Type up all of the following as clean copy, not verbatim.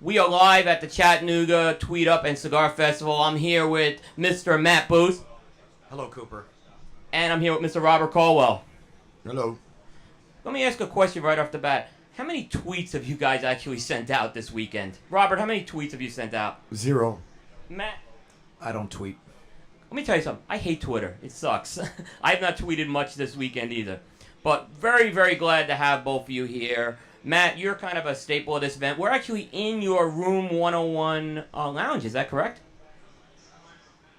We are live at the Chattanooga Tweet Up and Cigar Festival. I'm here with Mr. Matt Booth. Hello, Cooper. And I'm here with Mr. Robert Caldwell. Hello. Let me ask a question right off the bat. How many tweets have you guys actually sent out this weekend? Robert, how many tweets have you sent out? 0. Matt? I don't tweet. Let me tell you something. I hate Twitter. It sucks. I have not tweeted much this weekend either. But very, very glad to have both of you here. Matt, you're kind of a staple of this event. We're actually in your Room 101 lounge. Is that correct?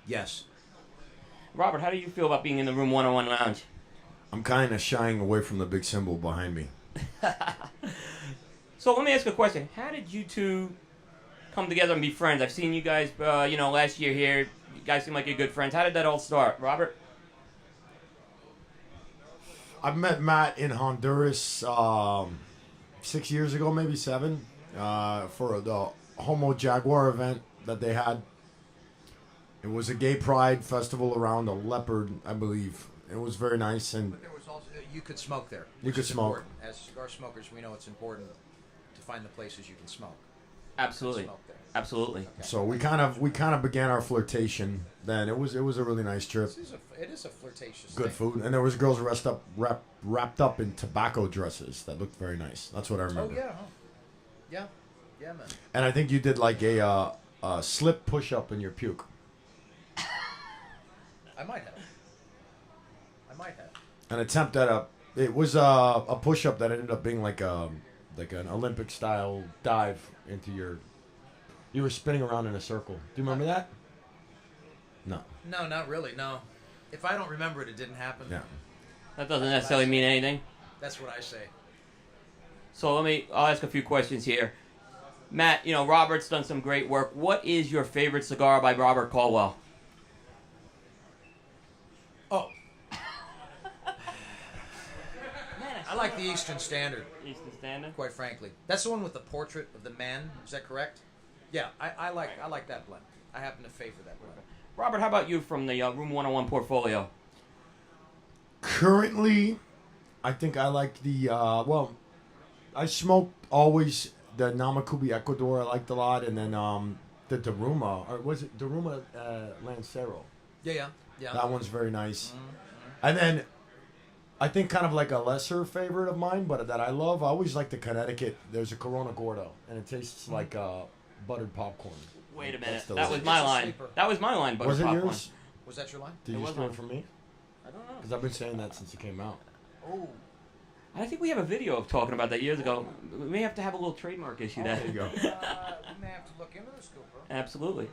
Yes. Robert, how do you feel about being in the Room 101 lounge? I'm kind of shying away from the big symbol behind me. So let me ask a question. How did you two come together and be friends? I've seen you guys, last year here. You guys seem like you're good friends. How did that all start? Robert? I met Matt in Honduras 6 years ago, maybe 7, for the Homo Jaguar event that they had. It was a gay pride festival around a leopard, I believe. It was very nice. And But there was also, you could smoke there. You could smoke. Important. As cigar smokers, we know it's important to find the places you can smoke. Absolutely. Smoke there. Absolutely. Okay. so we kind of began our flirtation. Then it was a really nice trip. It is a flirtatious Good thing. food, and there was girls wrapped up in tobacco dresses that looked very nice. That's what I Oh, remember. yeah. Huh? Yeah. Yeah, man. And I think you did like a slip push up in your puke. I might have. An attempt at it was a push up that ended up being like an Olympic style dive into you were spinning around in a circle. Do you remember that? No. No, not really, no. If I don't remember it, it didn't happen. Yeah. That doesn't necessarily mean anything. That's what I say. So I'll ask a few questions here. Matt, Robert's done some great work. What is your favorite cigar by Robert Caldwell? Oh. I like the Eastern Standard, Eastern Standard? quite frankly. That's the one with the portrait of the man. Is that correct? Yeah, I like that blend. I happen to favor that blend. Robert, how about you from the Room 101 portfolio? Currently, I think I like the I smoked always the Namakubi Ecuador. I liked a lot, and then the Daruma, or was it Daruma Lancero? Yeah. That one's very nice. Mm-hmm. And then I think kind of like a lesser favorite of mine, but that I love. I always like the Connecticut. There's a Corona Gordo, and it tastes like buttered popcorn. Wait a minute. That's That was delicious. my It's a line. sleeper. That was my line, Was it popcorn. yours? Was that your line? Did It you was steal mine. it from me? I don't know. Because I've been saying that since it came out. Oh. I think we have a video of talking about that years ago. We may have to have a little trademark issue there. There you go. We may have to look into this, Cooper. Absolutely.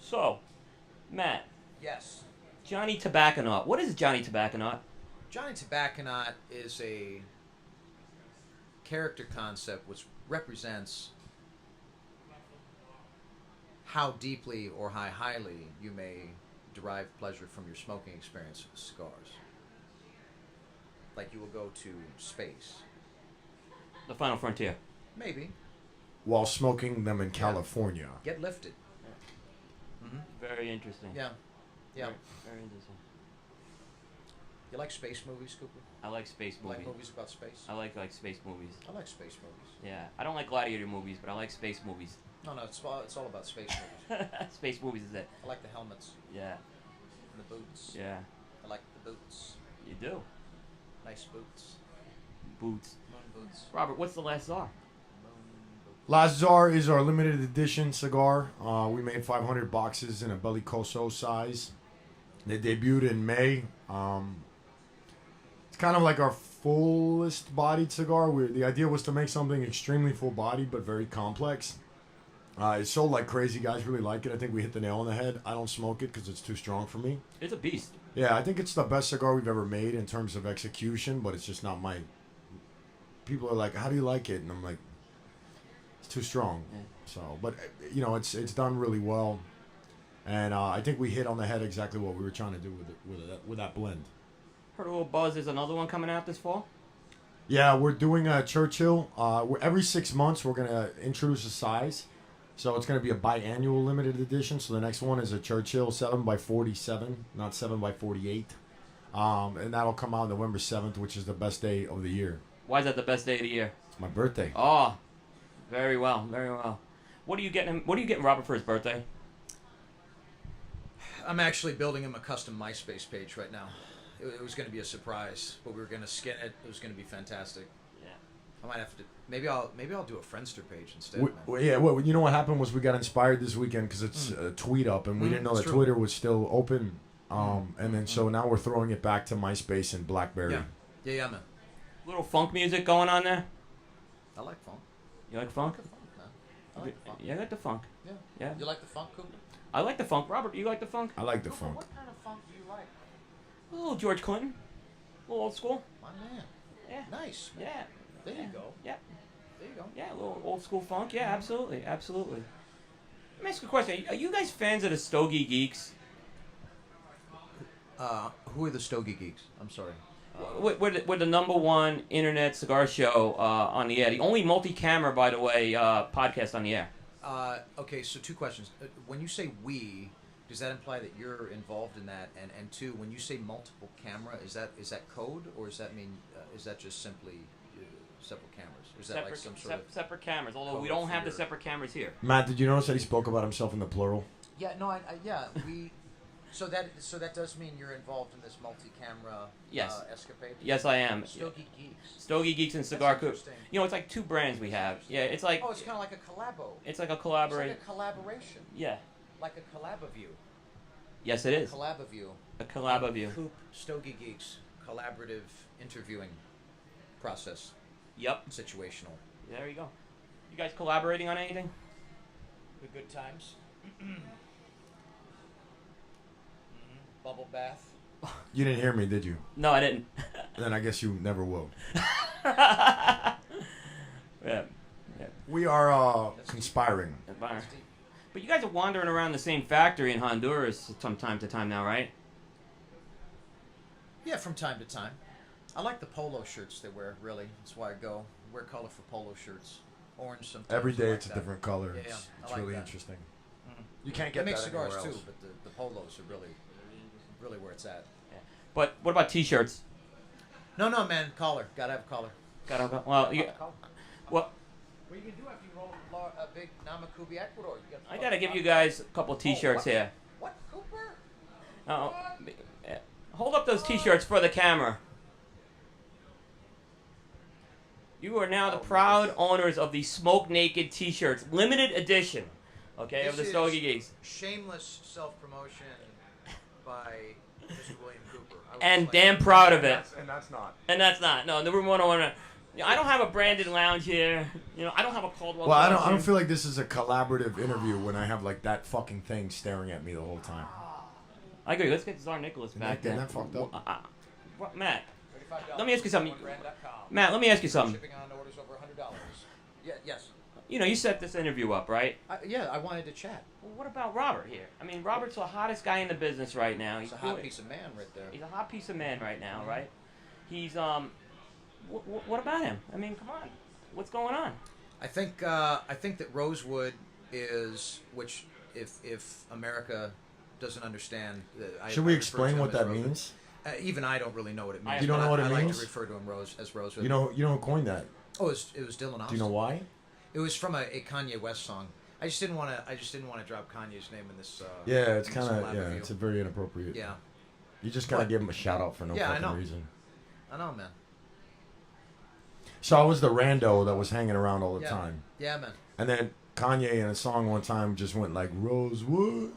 So, Matt, Yes. Johnny Tobacconaut. What is Johnny Tobacconaut? Johnny Tobacconaut is a character concept which represents how deeply or how highly you may derive pleasure from your smoking experience with cigars. Like you will go to space. The Final Frontier. Maybe. While smoking them in California. Get lifted. Mm-hmm. Very interesting. Yeah. Yeah. Very interesting. You like space movies, Cooper? I like space You movies. like movies about space? I like space movies. I like space movies. Yeah. I don't like gladiator movies, but I like space movies. No, it's all about space movies. Space movies is it. I like the helmets Yeah. and the boots. Yeah. I like the boots. You do. Nice boots. Boots. Moon boots. Robert, what's the last czar? Moon boots. Lazar is our limited edition cigar. We made 500 boxes in a Bellicoso size. They debuted in May. It's kind of like our fullest bodied cigar. The idea was to make something extremely full bodied but very complex. It sold like crazy. Guys really like it. I think we hit the nail on the head. I don't smoke it because it's too strong for me. It's a beast. Yeah, I think it's the best cigar we've ever made in terms of execution, but it's just not my... People are like, how do you like it? And I'm like, it's too strong. Yeah. So, but, it's done really well. And I think we hit on the head exactly what we were trying to do with that blend. Heard a little buzz. There's another one coming out this fall. Yeah, we're doing a Churchill. Every 6 months, we're going to introduce a size. So it's going to be a biannual limited edition. So the next one is a Churchill 7x47, not 7x48. And that'll come out November 7th, which is the best day of the year. Why is that the best day of the year? It's my birthday. Oh, very well, very well. What are you getting him? What are you getting Robert for his birthday? I'm actually building him a custom MySpace page right now. It was going to be a surprise, but we were going to skin it. It was going to be fantastic. Yeah. I might have to. Maybe I'll do a Friendster page instead. You know what happened was we got inspired this weekend because it's a tweet up, and we didn't know that Twitter was still open. And then so now we're throwing it back to MySpace and BlackBerry. Yeah, man. Little funk music going on there. I like funk. You like funk? I like the funk, man. I like the funk. Yeah, I like the funk. Yeah. Yeah. You like the funk, Coop? I like the funk. Robert, you like the funk? I like the Cooper, funk. what kind of funk do you like? A little George Clinton. A little old school. My man. Yeah. Nice. Man. Yeah. There you go. Yeah. There you go. Yeah, a little old school funk. Yeah, absolutely. Absolutely. Let me ask you a question. Are you guys fans of the Stogie Geeks? Who are the Stogie Geeks? I'm sorry. We're the number one internet cigar show on the air. The only multi-camera, by the way, podcast on the air. Okay, so two questions. When you say we, does that imply that you're involved in that? And two, when you say multiple camera, is that code, or does that mean is that just simply several cameras? Or is that like some sort of separate cameras? Although we don't have the separate cameras here. Matt, did you notice that he spoke about himself in the plural? Yeah, no, we. So that does mean you're involved in this multi-camera escapade? Yes, I am. Stogie Geeks. Stogie Geeks and Cigar Coop. You know, it's like two brands we have. Yeah, it's like... Oh, it's kind of like a collabo. It's like a It's collaboration. like a collaboration. Yeah. Like a Collabview. Yes, it is. Collabview. A Collabview. Coop, Stogie Geeks, collaborative interviewing process. Yep. Situational. There you go. You guys collaborating on anything? The good times. Bubble bath. You didn't hear me, did you? No, I didn't. Then I guess you never will. Yeah. We are conspiring. But you guys are wandering around the same factory in Honduras from time to time now, right? Yeah, from time to time. I like the polo shirts they wear, really. That's why I go. Wear colorful polo shirts. Orange sometimes. Every day like it's a that. different color. Yeah, It's I like really that. interesting. Mm-hmm. You can't They get make that cigars anywhere too, else. but the polos are really where it's at. But what about T-shirts? No, man, collar. Gotta have a collar. Well, you, Collar. well, What you can do after you roll a big Namakubi Ecuador? You I gotta give you guys a couple T-shirts here. What, Cooper? Oh, hold up those T-shirts for the camera. You are now the proud owners of the Smoke Naked T-shirts, limited edition. Okay, of the This Stogie is Geeks. Shameless self-promotion by Mr. William Cooper. I would And just damn proud of it. And that's not. And that's not. No, the room 101. I don't have a branded lounge here. You know, I don't have a Caldwell. Well, I lounge don't here. feel like this is a collaborative interview when I have like that fucking thing staring at me the whole time. I agree. Let's get Czar Nicholas back Getting there. that fucked up. Matt, $35 let me ask you something. brand.com. Matt, let me ask you something. Shipping on orders over $100. Yeah, yes. You know, you set this interview up, right? Yeah, I wanted to chat. Well, what about Robert here? I mean, Robert's the hottest guy in the business right now. He's a hot piece of man right there. He's a hot piece of man right now, right? He's what about him? I mean, come on, what's going on? I think that Rosewood is, which if America doesn't understand, Should we explain what that means? Even I don't really know what it means. You don't know what it I like means? to refer to him as Rosewood. You don't coin that. Oh, it was Dylan Austin. Do you know why? It was from a Kanye West song. I just didn't want to drop Kanye's name in this. Yeah, it's in this kind of Collabview. it's a very inappropriate. Yeah, You just gotta give him a shout out for no Yeah, I fucking know. reason. I know, man. So I was the rando that was hanging around all the time, Yeah, man. and then Kanye in a song one time just went like Rosewood,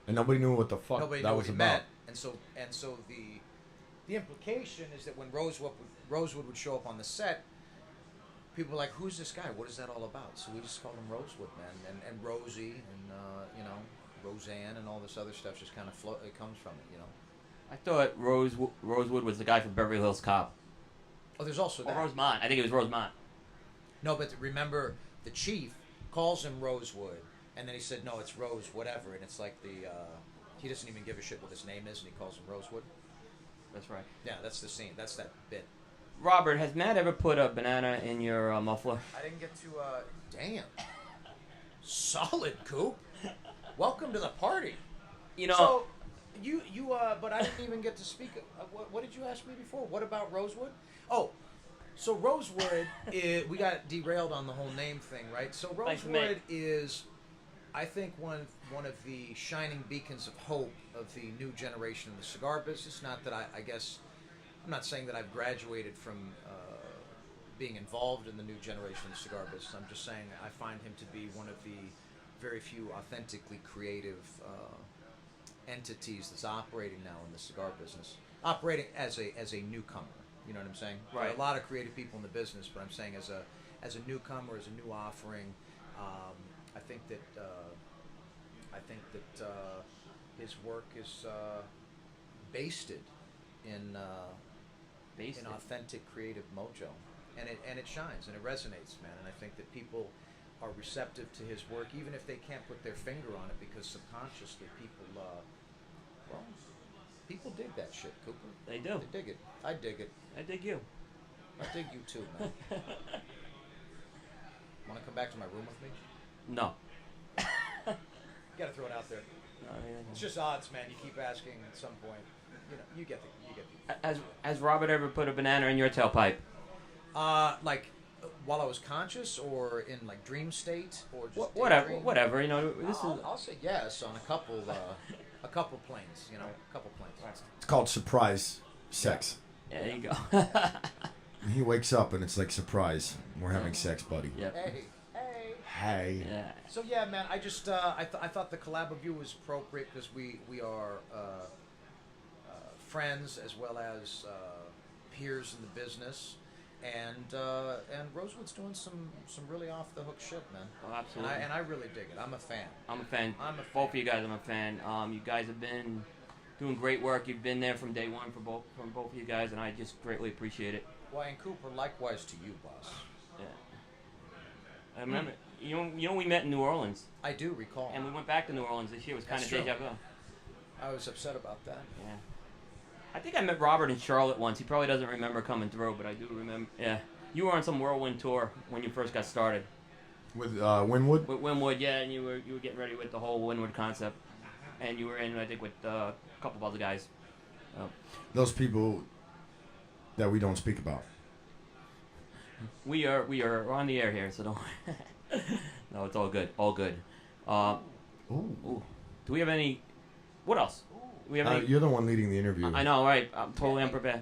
and nobody knew what the fuck Nobody that knew was what he about. meant, and so the implication is that when Rosewood would show up on the set, people were like, "Who's this guy? What is that all about?" So we just called him Rosewood, man, and Rosie, and Roseanne, and all this other stuff just kind of it comes from it, you know. I thought Rosewood was the guy from Beverly Hills Cop. Oh, there's also Or that. Rosemont. I think it was Rosemont. No, but remember, the chief calls him Rosewood, and then he said, "No, it's Rose, whatever," and it's like he doesn't even give a shit what his name is, and he calls him Rosewood. That's right. Yeah, that's the scene. That's that bit. Robert, has Matt ever put a banana in your muffler? I didn't get to. Damn. Solid, Coop. Welcome to the party. You know, So, but I didn't even get to speak. What did you ask me before? What about Rosewood? Oh, So Rosewood, we got derailed on the whole name thing, right? So Thanks, Rosewood is, I think, one of the shining beacons of hope of the new generation in the cigar business. Not that I guess, I'm not saying that I've graduated from being involved in the new generation of the cigar business. I'm just saying I find him to be one of the very few authentically creative entities that's operating now in the cigar business, operating as a newcomer. You know what I'm saying? Right. There are a lot of creative people in the business, but I'm saying as a newcomer, as a new offering, I think that his work is basted in authentic creative mojo, and it shines and it resonates, man. And I think that people are receptive to his work, even if they can't put their finger on it, because subconsciously people dig that shit, Cooper. They do. They dig it. I dig it. I dig you. I dig you too, man. Want to come back to my room with me? No. You gotta throw it out there. It's just odds, man. You keep asking at some point. You know, you get the. Has Robert ever put a banana in your tailpipe? Like while I was conscious, or in like dream state, or just Whatever. daydream? Whatever. You know, I'll say yes on a couple planes. You know, a couple planes. It's called surprise sex. Yeah, there you go. He wakes up and it's like, surprise, we're having sex, buddy. Yep. Hey. Yeah. So yeah, man. I just I thought the Collabview was appropriate because we are friends as well as peers in the business. And Rosewood's doing some really off the hook shit, man. Oh, absolutely. And I really dig it. I'm a fan. I'm a fan. Both of you guys, I'm a fan. You guys have been doing great work. You've been there from day one from both of you guys, and I just greatly appreciate it. Why, and Cooper, likewise to you, boss. Yeah. I remember. You know, we met in New Orleans. I do recall. And we went back to New Orleans this year. It was kind of That's true. deja vu. I was upset about that. Yeah. I think I met Robert in Charlotte once. He probably doesn't remember coming through, but I do remember. Yeah. You were on some whirlwind tour when you first got started. With Winwood? With Winwood, yeah, and you were getting ready with the whole Winwood concept. And you were in, I think, with a couple of other guys. Those people that we don't speak about. We are on the air here, so don't worry. No, it's all good. All good. Ooh. Do we have any... What else? We have any... You're the one leading the interview. I know, right? I'm totally unprepared.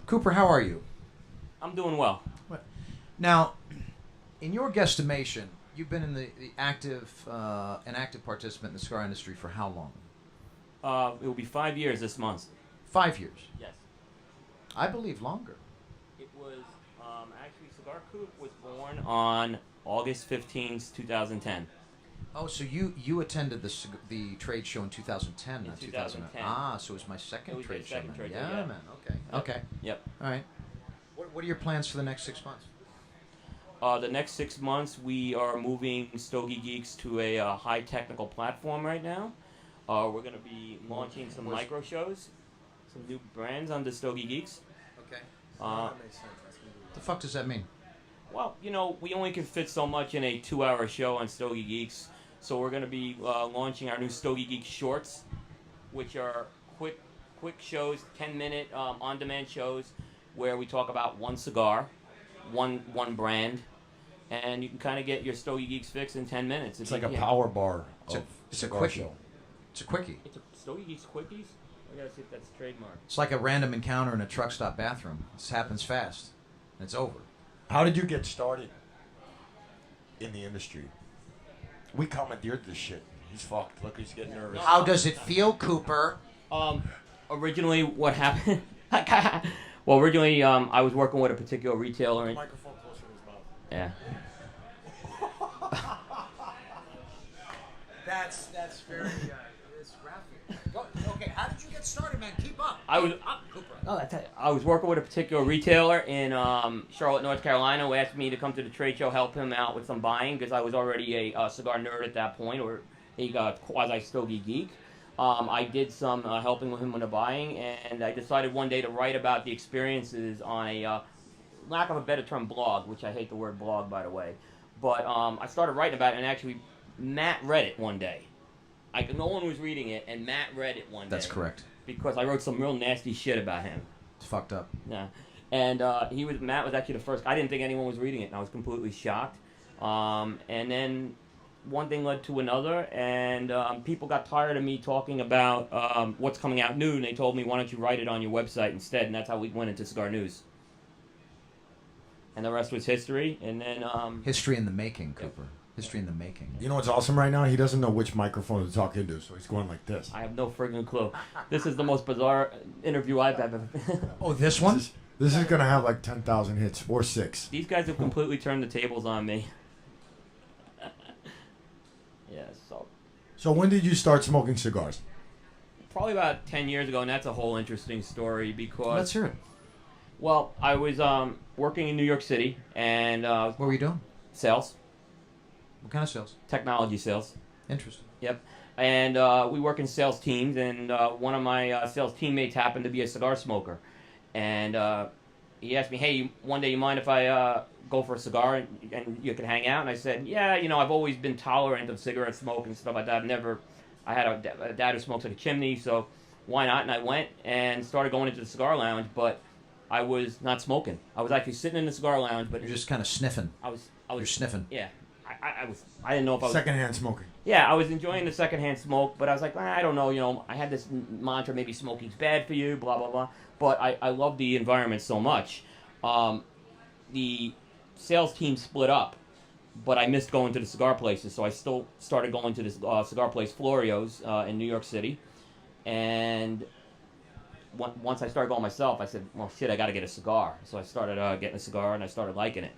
Cooper, how are you? I'm doing well. Now, in your guesstimation, you've been in the active participant in the cigar industry for how long? It will be 5 years this month. 5 years. Yes. I believe longer. It was actually Cigar Coop was born on August 15th, 2010. Oh, so you attended the trade show in 2010, In not 2010. Ah, so it was my second trade show. second Then. trade show, Yeah, yeah. man. Okay. Yep. Okay. Yep. All right. What are your plans for the next 6 months? The next 6 months, we are moving Stogie Geeks to a high technical platform right now. We're going to be launching some micro shows, some new brands under Stogie Geeks. Okay. Uh, The fuck does that mean? Well, you know, we only can fit so much in a 2-hour show on Stogie Geeks, so we're going to be launching our new Stogie Geeks Shorts, which are quick shows, 10-minute on-demand shows, where we talk about one cigar, one brand, and you can kind of get your Stogie Geeks fix in 10 minutes. It's like a power bar. It's a quickie. It's a quickie. It's a Stogie Geeks Quickies? I gotta see if that's trademark. It's like a random encounter in a truck stop bathroom. This happens fast, and it's over. How did you get started in the industry? We commandeered this shit. He's fucked. Look, he's getting nervous. How does it feel, Cooper? Originally, what happened? Well, originally, I was working with a particular retailer. And, Microphone closer to his mouth. yeah. That's very it's graphic. Okay, how did you get started, man? Keep up. Cooper. Oh, that's it. I was working with a particular retailer in Charlotte, North Carolina, who asked me to come to the trade show, help him out with some buying, because I was already a cigar nerd at that point, or a quasi-Stogie geek. I did some helping with him with the buying, and I decided one day to write about the experiences on a, lack of a better term, blog, which I hate the word blog, by the way. But I started writing about it, and actually Matt read it one day. No one was reading it, and Matt read it one day. That's correct. Because I wrote some real nasty shit about him. It's fucked up. Yeah. And Matt was actually the first. I didn't think anyone was reading it, and I was completely shocked. And then one thing led to another, and people got tired of me talking about what's coming out new, and they told me, why don't you write it on your website instead? And that's how we went into Cigar News. And the rest was history. And then history in the making, Cooper. History in the making. You know what's awesome right now? He doesn't know which microphone to talk into, so he's going like this. I have no friggin' clue. This is the most bizarre interview I've ever. Oh, this one? This is going to have like 10,000 hits, or 6. These guys have completely turned the tables on me. Yeah, So when did you start smoking cigars? probably about 10 years ago, and that's a whole interesting story because... Let's hear it. Well, I was working in New York City, and... what were you doing? Sales. What kind of sales? Technology sales. Interesting. Yep. And we work in sales teams, and one of my sales teammates happened to be a cigar smoker. And he asked me, hey, one day you mind if I go for a cigar and you can hang out? And I said, yeah, I've always been tolerant of cigarette smoke and stuff like that. I had a dad who smokes like a chimney, so why not? And I went and started going into the cigar lounge, but I was not smoking. I was actually sitting in the cigar lounge, but... You're just kind of sniffing. You're sniffing. Yeah. I didn't know if I was... Secondhand smoking. Yeah, I was enjoying the secondhand smoke, but I was like, I don't know, I had this mantra, maybe smoking's bad for you, blah, blah, blah. But I love the environment so much. The sales team split up, but I missed going to the cigar places, so I still started going to this cigar place, Florio's, in New York City. And once I started going myself, I said, well, shit, I got to get a cigar. So I started getting a cigar, and I started liking it.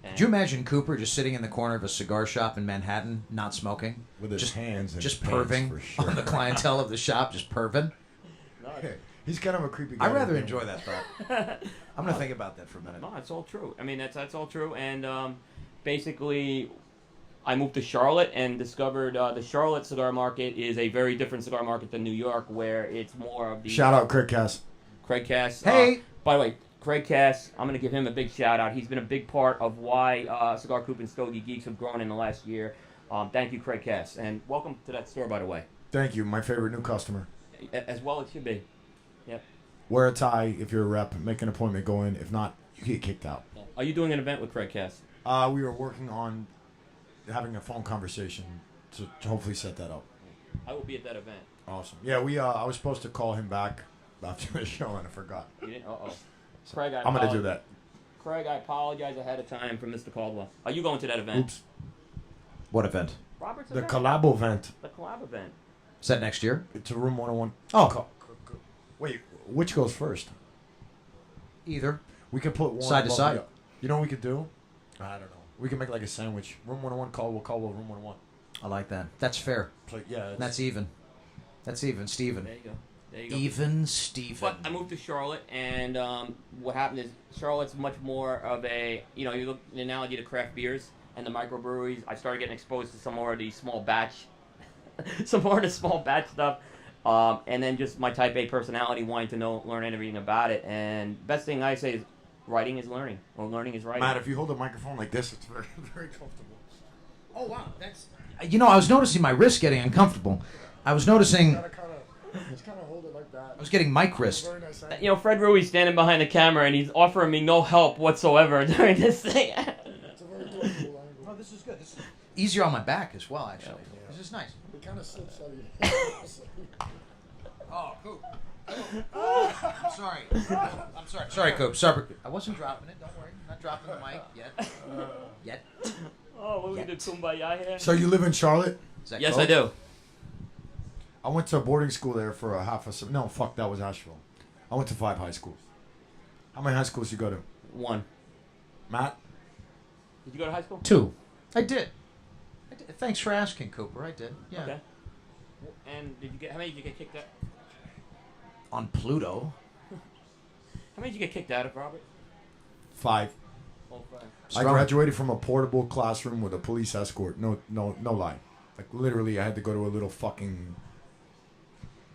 And do you imagine Cooper just sitting in the corner of a cigar shop in Manhattan, not smoking? With his hands and just his pants, perving for sure. on the clientele of the shop, just perving? No, He's kind of a creepy guy. I'd rather enjoy that thought. I'm going to think about that for a minute. no, it's all true. I mean, that's all true. And basically, I moved to Charlotte and discovered the Charlotte cigar market is a very different cigar market than New York, where it's more of the... Shout out Craig Cass. Craig Cass. Hey! By the way, Craig Cass, I'm going to give him a big shout out. He's been a big part of why Cigar Coop and Stogie Geeks have grown in the last year. Thank you, Craig Cass. And welcome to that store, by the way. Thank you. My favorite new customer. As well it should be. Yep. Wear a tie if you're a rep. Make an appointment, go in. If not, you get kicked out. Are you doing an event with Craig Cass? We were working on having a phone conversation to hopefully set that up. I will be at that event. Awesome. Yeah, I was supposed to call him back after the show and I forgot. You didn't? Uh-oh. Craig, I'm going to do that. Craig, I apologize ahead of time for Mr. Caldwell. Are you going to that event? Oops. What event? Robert's The event? collab event. The collab event. Is that next year? It's a room 101. Oh. Wait, which goes first? Either. We could put one Side to above side. the- You know what we could do? I don't know. We can make like a sandwich. Room 101, Caldwell, room 101. I like that. That's fair. So, yeah. That's even. That's even, Steven. There you go. There you go. Even Steven. But I moved to Charlotte, and what happened is Charlotte's much more of a, you look an analogy to craft beers and the microbreweries. I started getting exposed to some more of the small batch, stuff, and then just my type A personality wanting to learn everything about it. And best thing I say is writing is learning, or learning is writing. Matt, if you hold a microphone like this, it's very, very comfortable. Oh, wow. That's... I was noticing my wrist getting uncomfortable. I was noticing... Just kind of hold it like that. I was getting mic wrist. Fred Rui's standing behind the camera, and he's offering me no help whatsoever during this thing. It's a very comfortable angle. Oh, this is good. This is easier on my back as well, actually. Yeah. This is nice. It kind of slips out of you. Oh, Coop. I'm sorry. I'm sorry. Sorry, Coop. Sorry. I wasn't dropping it. Don't worry. I'm not dropping the mic yet. Yet. Oh, what we do, kumbaya here? So you live in Charlotte? Yes, I do. I went to a boarding school there for a half a sem. No, fuck, that was Asheville. I went to 5 high schools. How many high schools you go to? 1. Matt? Did you go to high school? 2. I did. Thanks for asking, Cooper. I did. Yeah. Okay. And how many did you get kicked out? On Pluto. How many did you get kicked out of, Robert? 5. Oh, 5. I graduated from a portable classroom with a police escort. No lie. Like, literally, I had to go to a little fucking...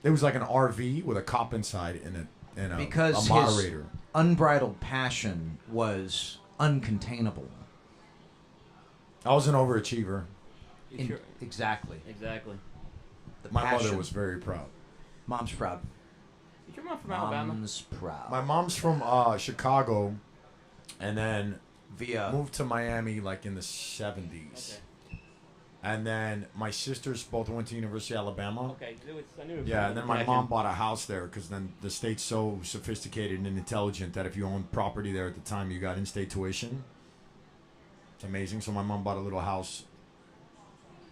It was like an RV with a cop inside and a Because moderator. His unbridled passion was uncontainable. I was an overachiever. Sure? Exactly. Exactly. The My passion. mother was very proud. Mom's proud. Is your mom from Alabama? Mom's proud. My mom's from Chicago, and then Via moved to Miami like in the 70s. Okay. And then my sisters both went to University of Alabama. Okay. I knew it was Yeah, and then my connection. mom bought a house there because then the state's so sophisticated and intelligent that if you owned property there at the time, you got in-state tuition. It's amazing. So my mom bought a little house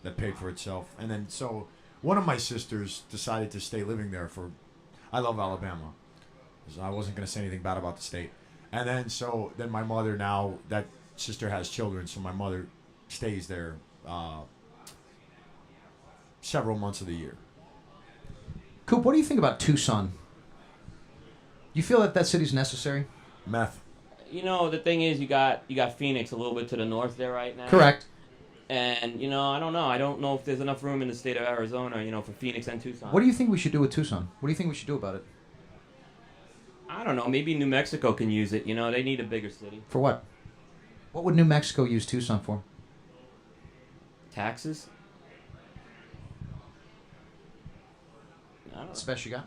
that paid for itself. And then so one of my sisters decided to stay living there for... I love Alabama. So I wasn't going to say anything bad about the state. And then my mother now, that sister has children, so my mother stays there several months of the year. Coop, what do you think about Tucson? You feel that city's necessary? Meth. You know, the thing is, you got Phoenix a little bit to the north there right now. Correct. And I don't know. I don't know if there's enough room in the state of Arizona, for Phoenix and Tucson. What do you think we should do with Tucson? What do you think we should do about it? I don't know. Maybe New Mexico can use it. They need a bigger city. For what? What would New Mexico use Tucson for? Taxes. I don't know. That's the best you got?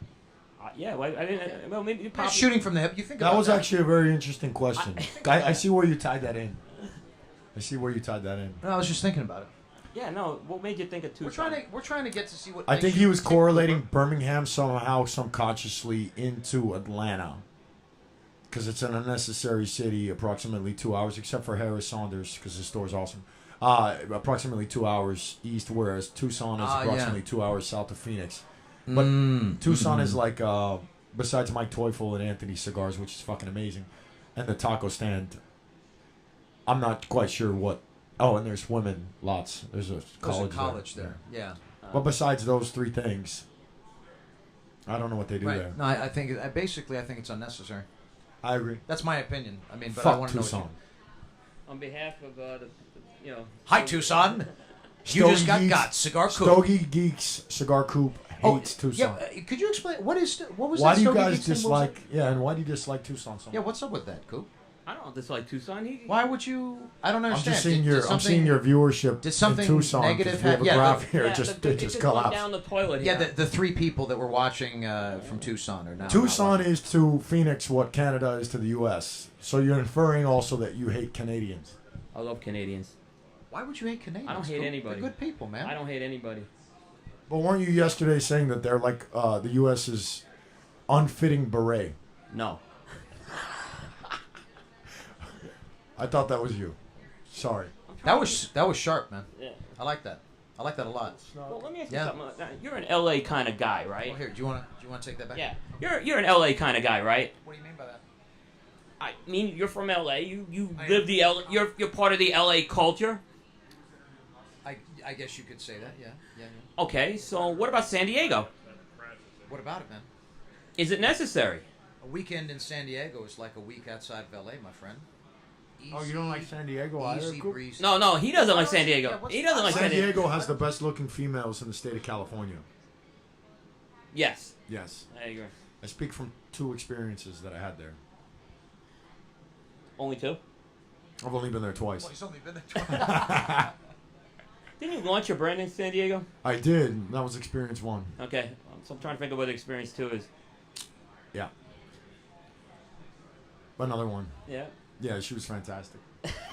Yeah. Well, I didn't. Well, maybe probably. Shooting from the hip. You think That about was actually a very interesting question. I- I see where you tied that in. No, I was just thinking about it. Yeah. No. What made you think of Tucson? We're trying to get to see what. I makes think you he was tick. correlating Birmingham somehow, subconsciously, into Atlanta. Because it's an unnecessary city, approximately 2 hours, except for Harris Saunders, because his store's awesome. Approximately 2 hours east, whereas Tucson is approximately 2 hours south of Phoenix. But Tucson is like, besides Mike Teufel and Anthony Cigars, which is fucking amazing, and the taco stand, I'm not quite sure what. Oh, and there's women, lots. There's a college, there. Yeah. But besides those three things, I don't know what they do there. No, I think it's unnecessary. I agree. That's my opinion. I mean, but Fuck I want to know. Tucson. On behalf of Hi, Tucson. You Stogie just got Geeks- Cigar Coop. Stogie Geeks Cigar Coop hates Tucson. Yeah, could you explain what was Why that do you Stogie guys Geeks thing? dislike? Yeah, and why do you dislike Tucson so much? Yeah, what's up with that, Coop? I don't dislike Tucson. Why would you? I don't I'm understand. just seeing your viewership did something in Tucson. negative We have a happen? Yeah, graph here. Yeah, It just went collapsed. down the toilet. Yeah, here. the 3 people that were watching from Tucson are now. Tucson not is to Phoenix what Canada is to the U.S. So you're inferring also that you hate Canadians. I love Canadians. Why would you hate Canadians? I don't hate Coop? anybody. They're good people, man. I don't hate anybody. But weren't you yesterday saying that they're like the U.S.'s unfitting beret? No. I thought that was you. Sorry. That was sharp, man. Yeah. I like that. I like that a lot. Well, let me ask you Yeah. something. Now, you're an LA kind of guy, right? Oh, here, do you want to take that back? Yeah. You're an LA kind of guy, right? What do you mean by that? I mean, you're from LA. You I live am. the LA. You're part of the LA culture. I guess you could say that. Yeah. Okay. So what about San Diego? What about it, man? Is it necessary? A weekend in San Diego is like a week outside of LA, my friend. Oh, you don't like San Diego either? Easy Coop? breeze. No, he doesn't like San Yeah, Diego. what's He doesn't like San Diego has the best looking females in the state of California. Yes, Yes. I agree. I speak from 2 experiences that I had there. Only 2. I've only been there twice. Well, he's only been there twice. Didn't you launch your brand in San Diego? I did. That was experience 1. Okay. So I'm trying to think of what experience 2 is. Yeah. Another one. Yeah. Yeah, she was fantastic.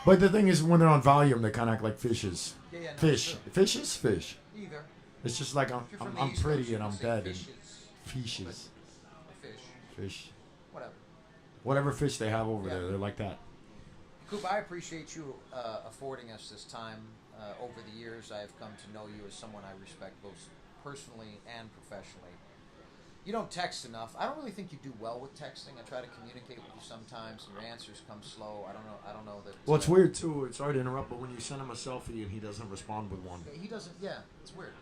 But the thing is, when they're on volume, they kind of act like fishes. Yeah, no, Fish. sure. Fishes? Fish. Either. It's just like If you're from the I'm East Coast, pretty you and I'm would say dead. And fishes. fishes. Fish. Fish. Whatever. Whatever fish they have over Yeah. there, they're like that. Coop, I appreciate you affording us this time. Over the years, I have come to know you as someone I respect both personally and professionally. You don't text enough. I don't really think you do well with texting. I try to communicate with you sometimes, and your answers come slow. I don't know that. Well, it's weird too. It's sorry to interrupt, but when you send him a selfie and he doesn't respond with one, He doesn't. Yeah, it's weird.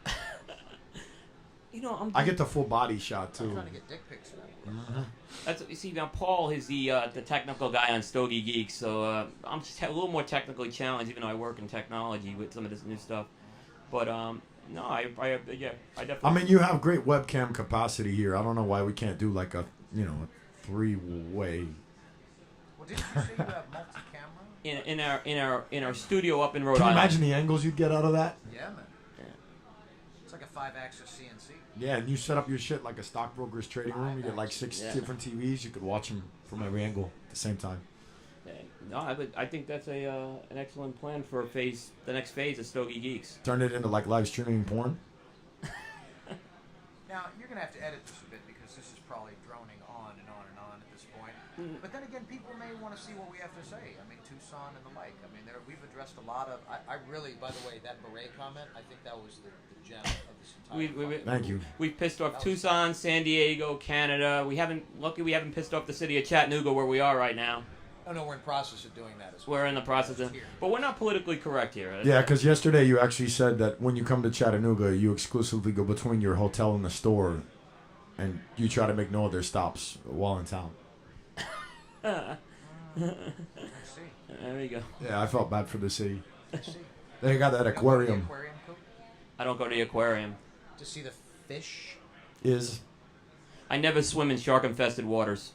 I get the full body shot I'm too. trying to get dick pics for that. Mhm. That's you see now. Paul is the technical guy on Stogie Geeks, so I'm just a little more technically challenged, even though I work in technology with some of this new stuff. But no, I definitely. I mean, you have great webcam capacity here. I don't know why we can't do like a 3-way. Well, didn't you say you have multi-camera? in our studio up in Rhode Can you Island. imagine the angles you'd get out of that? Yeah, man. Yeah. It's like a 5-axis CNC. Yeah, and you set up your shit like a stockbroker's trading room. You get like 6 different TVs. You could watch them from every angle at the same time. No, I think that's an excellent plan for the next phase of Stogie Geeks. Turn it into like live streaming porn. Now, you're going to have to edit this a bit because this is probably droning on and on and on at this point. But then again, people may want to see what we have to say. I mean, Tucson and the like. I mean, we've addressed a lot of... I really, by the way, that beret comment, I think that was the gem of this entire... Thank you. We've pissed off Tucson, San Diego, Canada. We haven't pissed off the city of Chattanooga where we are right now. Oh, no, we're in process of doing that as well. We're in the process of... But we're not politically correct here. Yeah, because yesterday you actually said that when you come to Chattanooga, you exclusively go between your hotel and the store, and you try to make no other stops while in town. I see. There we go. Yeah, I felt bad for the city. I see. They got that aquarium. Aquarium, Coop? I don't go to the aquarium. To see the fish? I never swim in shark-infested waters.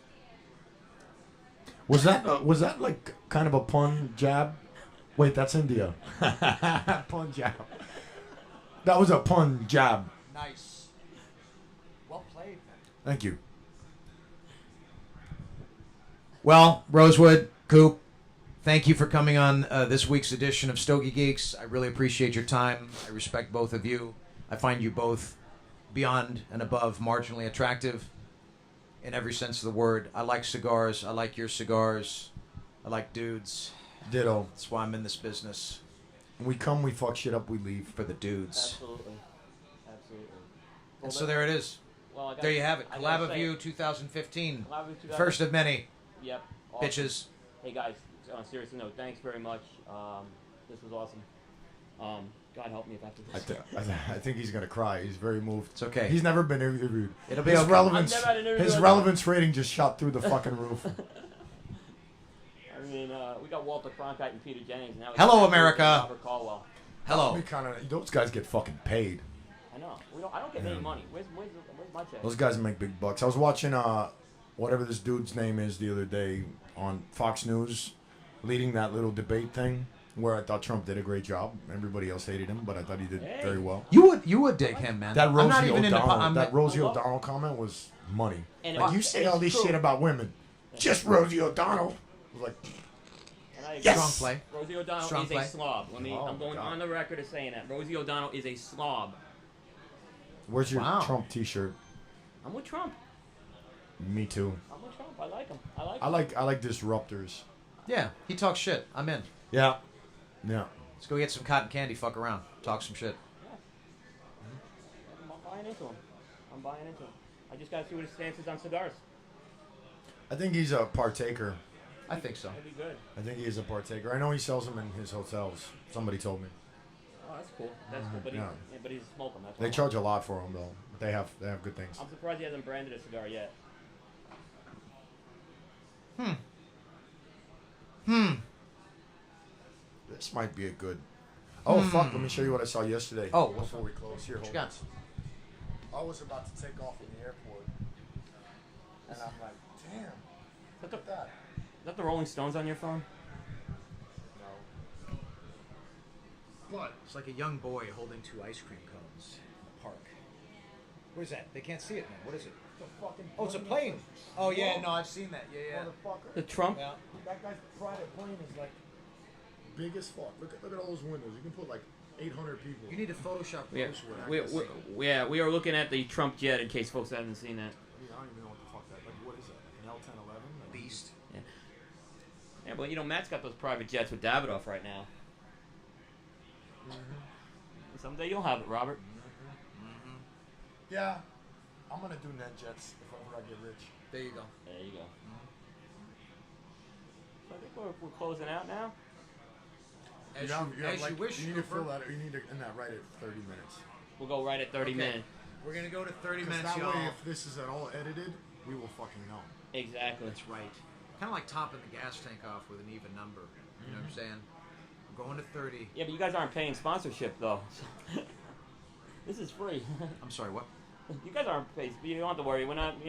Was that like kind of a pun jab? Wait, that's India. Pun jab. That was a pun jab. Nice. Well played, man. Thank you. Well, Rosewood, Coop, thank you for coming on this week's edition of Stogie Geeks. I really appreciate your time. I respect both of you. I find you both beyond and above marginally attractive in every sense of the word. I like cigars. I like your cigars. I like dudes. Ditto. That's why I'm in this business. We come, we fuck shit up, we leave. For the dudes. Absolutely. And so there it is. Well, There you have it. Collabview 2015. Collabview First of many. Yep. Awesome. Bitches. Hey guys, on a serious note, thanks very much. This was awesome. God help me if I have to. I think he's gonna cry. He's very moved. It's okay. He's never been interviewed. It'll be his okay. relevance. I've never had an interview His like relevance rating just shot through the fucking roof. I mean, we got Walter Cronkite and Peter Jennings. Now Hello, America. Robert Caldwell. Hello. Those guys get fucking paid. I know. I don't get any money. Where's my check? Those guys make big bucks. I was watching whatever this dude's name is the other day on Fox News, leading that little debate thing where I thought Trump did a great job. Everybody else hated him, but I thought he did very well. You would dig him, man. That I'm not even Rosie O'Donnell comment was money. And like, you say all this shit about women, just Rosie O'Donnell. I was like, yes. Strong play. Rosie O'Donnell Strong is play. a slob. I'm going on the record as saying that. Rosie O'Donnell is a slob. Where's your Trump T-shirt? I'm with Trump. Me too. I'm with Trump. I like him. I like disruptors. Yeah, he talks shit. I'm in. Yeah. Let's go get some cotton candy. Fuck around. Talk some shit. Yeah. I'm buying into him. I just got to see what his stance is on cigars. I think he's a partaker. I think so. That'd be good. I think he is a partaker. I know he sells them in his hotels. Somebody told me. Oh, that's cool. But he's a smoker. That's They charge a lot for them though. But they have good things. I'm surprised he hasn't branded a cigar yet. This might be a good. Oh fuck! Let me show you what I saw yesterday. Oh, before we close here. What you got? I was about to take off from the airport, and I'm like, damn. Look at that. Is that the Rolling Stones on your phone? No. What? It's like a young boy holding 2 ice cream cones in the park. What is that? They can't see it, man. What is it? Oh, it's a plane. Oh, yeah. No, I've seen that. Yeah. Motherfucker. The Trump? Yeah. That guy's private plane is like big as fuck. Look at all those windows. You can put like 800 people. You need to Photoshop Yeah, we are looking at the Trump jet in case folks haven't seen that. I don't even know what the fuck that. Like, what is that? An L-1011? Beast. Yeah, but Matt's got those private jets with Davidoff right now. Mm-hmm. Someday you'll have it, Robert. Mm-hmm. Yeah. I'm gonna do NetJets if ever I get rich. There you go. So I think we're closing out now. As you wish. You need to fill that. You need to end that right at 30 minutes. We'll go right at 30 minutes. We're gonna go to 30 minutes, that y'all. way, if this is at all edited, we will fucking know. Exactly. That's right. Kind of like topping the gas tank off with an even number. You know what I'm saying? We're going to 30. Yeah, but you guys aren't paying sponsorship though. This is free. I'm sorry. What? You guys aren't paid. You don't have to worry. We're not.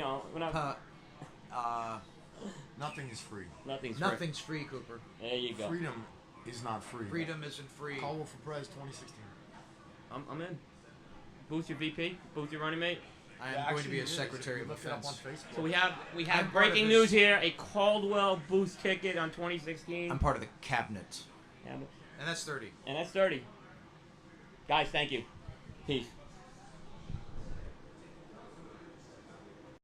Nothing is free. Nothing's free, Cooper. There you go. Freedom is not free. Freedom isn't free. Caldwell for Prez 2016. I'm in. Booth your VP? Booth your running mate? I am going to be a secretary of offense. So we have I'm part of breaking this. news here. A Caldwell Booth ticket on 2016. I'm part of the cabinet. And And that's 30. that's 30. Guys, thank you. Peace.